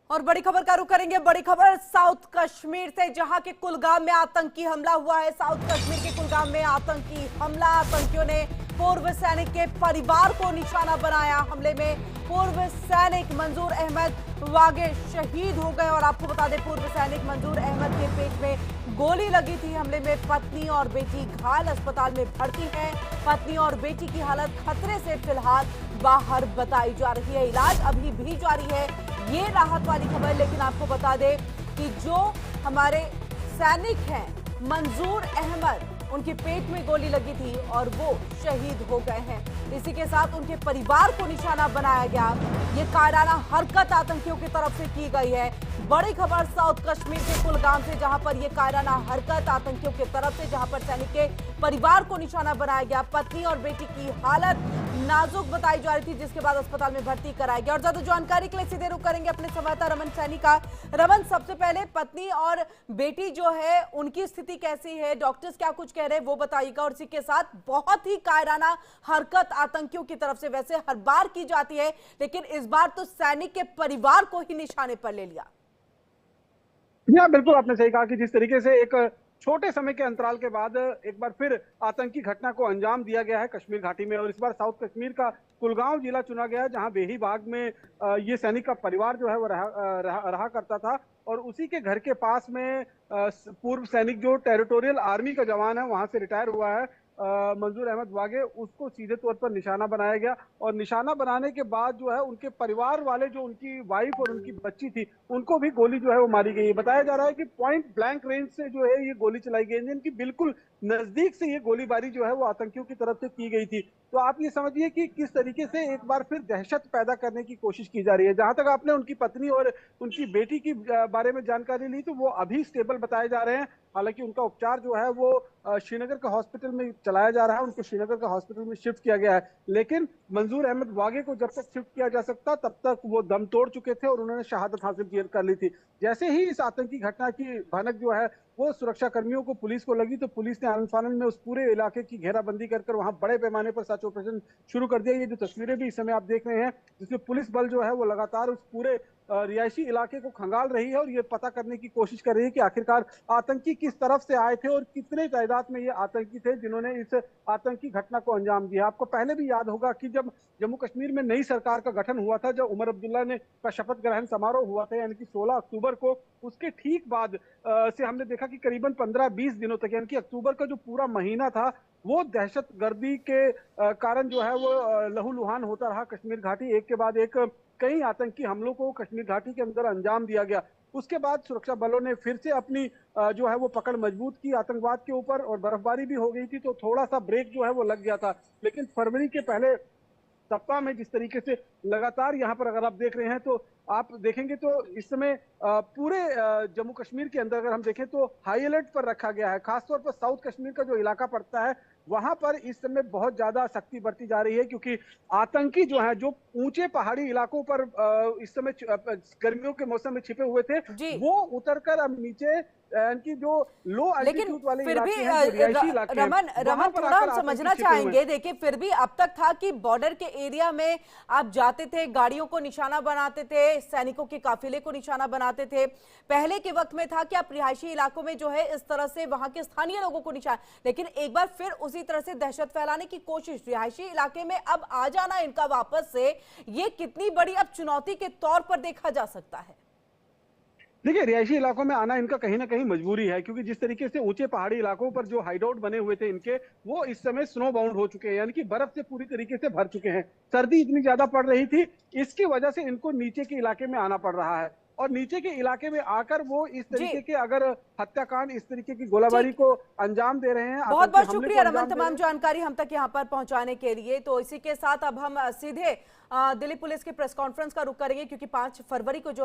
और बड़ी खबर का रुख करेंगे। बड़ी खबर साउथ कश्मीर से, जहां के कुलगाम में आतंकी हमला हुआ है। साउथ कश्मीर के कुलगाम में आतंकी हमला, आतंकियों ने पूर्व सैनिक के परिवार को निशाना बनाया। हमले में पूर्व सैनिक मंजूर अहमद वागे शहीद हो गए। और आपको बता दें, पूर्व सैनिक मंजूर अहमद के पेट में गोली लगी थी। हमले में पत्नी और बेटी घायल अस्पताल में भर्ती हैं। पत्नी और बेटी की हालत खतरे से फिलहाल बाहर बताई जा रही है। इलाज अभी भी जारी है। ये राहत वाली खबर। लेकिन आपको बता दें कि जो हमारे सैनिक हैं मंजूर अहमद, उनके पेट में गोली लगी थी और वो शहीद हो गए हैं। इसी के साथ उनके परिवार को निशाना बनाया गया। ये कायराना हरकत आतंकियों की तरफ से की गई है। बड़ी खबर साउथ कश्मीर के कुलगाम से, जहां पर यह कायराना हरकत आतंकियों की तरफ से, जहां पर सैनिक के परिवार को निशाना बनाया गया। पत्नी और बेटी की हालत नाजुक बताई जा रही थी, जिसके बाद अस्पताल में भर्ती कराया गया। और ज्यादा जानकारी के लिए सीधे रुख करेंगे अपने संवाददाता रमन सैनी का। रमन, सबसे पहले पत्नी और बेटी जो है उनकी स्थिति कैसी है, डॉक्टर्स क्या कुछ कह रहे हैं वो बताइएगा। और इसी के साथ बहुत ही कायराना हरकत आतंकियों की तरफ से वैसे हर बार की जाती है, लेकिन इस बार तो सैनिक के परिवार को ही निशाने पर ले लिया। हाँ, बिल्कुल आपने सही कहा कि जिस तरीके से एक छोटे समय के अंतराल के बाद एक बार फिर आतंकी घटना को अंजाम दिया गया है कश्मीर घाटी में। और इस बार साउथ कश्मीर का कुलगांव जिला चुना गया है, जहां बेही बाग में ये सैनिक का परिवार जो है वो रहा करता था। और उसी के घर के पास में पूर्व सैनिक जो टेरिटोरियल आर्मी का जवान है, वहां से रिटायर हुआ है मंजूर अहमद वागे, उसको सीधे तौर पर निशाना बनाया गया। और निशाना बनाने के बाद जो है उनके परिवार वाले, जो उनकी वाइफ और उनकी बच्ची थी, उनको भी गोली जो है वो मारी गई है। बताया जा रहा है कि पॉइंट ब्लैंक रेंज से जो है ये गोली चलाई गई, जिनकी बिल्कुल नजदीक से ये गोलीबारी जो है वो आतंकियों की तरफ से की गई थी। तो आप ये समझिए कि किस तरीके से एक बार फिर दहशत पैदा करने की कोशिश की जा रही है। जहां तक आपने उनकी पत्नी और उनकी बेटी की बारे में जानकारी ली, तो वो अभी स्टेबल बताए जा रहे हैं। हालांकि उनका उपचार जो है वो श्रीनगर का हॉस्पिटल में चलाया जा रहा है, उनको श्रीनगर का हॉस्पिटल में शिफ्ट किया गया है। लेकिन मंजूर अहमद वागे को जब तक शिफ्ट किया जा सकता, तब तक वो दम तोड़ चुके थे और उन्होंने शहादत हासिल कर ली थी। जैसे ही इस आतंकी घटना की भनक जो है वो सुरक्षा कर्मियों को, पुलिस को लगी, तो पुलिस ने आनन फानन में उस पूरे इलाके की घेराबंदी कर वहां बड़े पैमाने पर सर्च ऑपरेशन शुरू कर दिया। ये जो तस्वीरें भी इस समय आप देख रहे हैं, जिसमें पुलिस बल जो है वो लगातार उस पूरे रिहायशी इलाके को खंगाल रही है और ये पता करने की कोशिश कर रही है कि आखिरकार आतंकी किस तरफ से आए थे और कितने तादाद में ये आतंकी थे जिन्होंने इस आतंकी घटना को अंजाम दिया। आपको पहले भी याद होगा कि जब जम्मू कश्मीर में नई सरकार का गठन हुआ था, जब उमर अब्दुल्ला ने का शपथ ग्रहण समारोह हुआ था, यानी कि 16 अक्टूबर को, उसके ठीक बाद से हमने देखा कि करीबन 15-20 दिनों तक, यानी कि अक्टूबर का जो पूरा महीना था, वो दहशतगर्दी के कारण जो है वो लहूलुहान होता रहा कश्मीर घाटी। एक के बाद एक कई आतंकी हमलों को कश्मीर घाटी के अंदर अंजाम दिया गया। उसके बाद सुरक्षा बलों ने फिर से अपनी जो है वो पकड़ मजबूत की आतंकवाद के ऊपर, और बर्फबारी भी हो गई थी, तो थोड़ा सा ब्रेक जो है वो लग गया था। लेकिन फरवरी के पहले सप्ताह में जिस तरीके से लगातार यहाँ पर अगर आप देख रहे हैं, तो आप देखेंगे तो इस समय पूरे जम्मू कश्मीर के अंदर अगर हम देखें तो हाई अलर्ट पर रखा गया है। खासतौर पर साउथ कश्मीर का जो इलाका पड़ता है, वहां पर इस समय बहुत ज्यादा सख्ती बरती जा रही है, क्योंकि आतंकी जो है जो ऊंचे पहाड़ी इलाकों पर इस समय गर्मियों के मौसम में छिपे हुए थे, वो उतरकर अब नीचे इनकी जो लो एल्टीट्यूड वाले फिर भी इलाके हैं, जो रिहायशी इलाके हैं, रमन थोड़ा हम समझना चाहेंगे। देखिए, फिर भी अब तक था कि बॉर्डर के एरिया में आप जाते थे, गाड़ियों को निशाना बनाते थे, सैनिकों के काफिले को निशाना बनाते थे। पहले के वक्त में था कि आप रिहायशी इलाकों में जो है इस तरह से वहां के स्थानीय लोगों को निशाना, लेकिन एक बार फिर उसी तरह से दहशत फैलाने की कोशिश, रिहायशी इलाके में अब आ जाना इनका वापस से, ये कितनी बड़ी अब चुनौती के तौर पर देखा जा सकता है? देखिए, रिहायशी इलाकों में आना इनका कहीं ना कहीं मजबूरी है, क्योंकि जिस तरीके से ऊंचे पहाड़ी इलाकों पर जो हाइडआउट बने हुए थे इनके, वो इस समय स्नो बाउंड हो चुके हैं, यानी कि बर्फ से पूरी तरीके से भर चुके हैं। सर्दी इतनी ज्यादा पड़ रही थी, इसकी वजह से इनको नीचे के इलाके में आना पड़ रहा है। और नीचे के इलाके में आकर वो इस तरीके के अगर हत्याकांड, इस तरीके की गोलाबारी को अंजाम दे रहे हैं। बहुत बहुत शुक्रिया रमन, तमाम जानकारी हम तक यहाँ पर पहुंचाने के लिए। तो इसी के साथ अब हम सीधे दिल्ली पुलिस की प्रेस कॉन्फ्रेंस का रुख करेंगे, क्योंकि 5 फरवरी को जो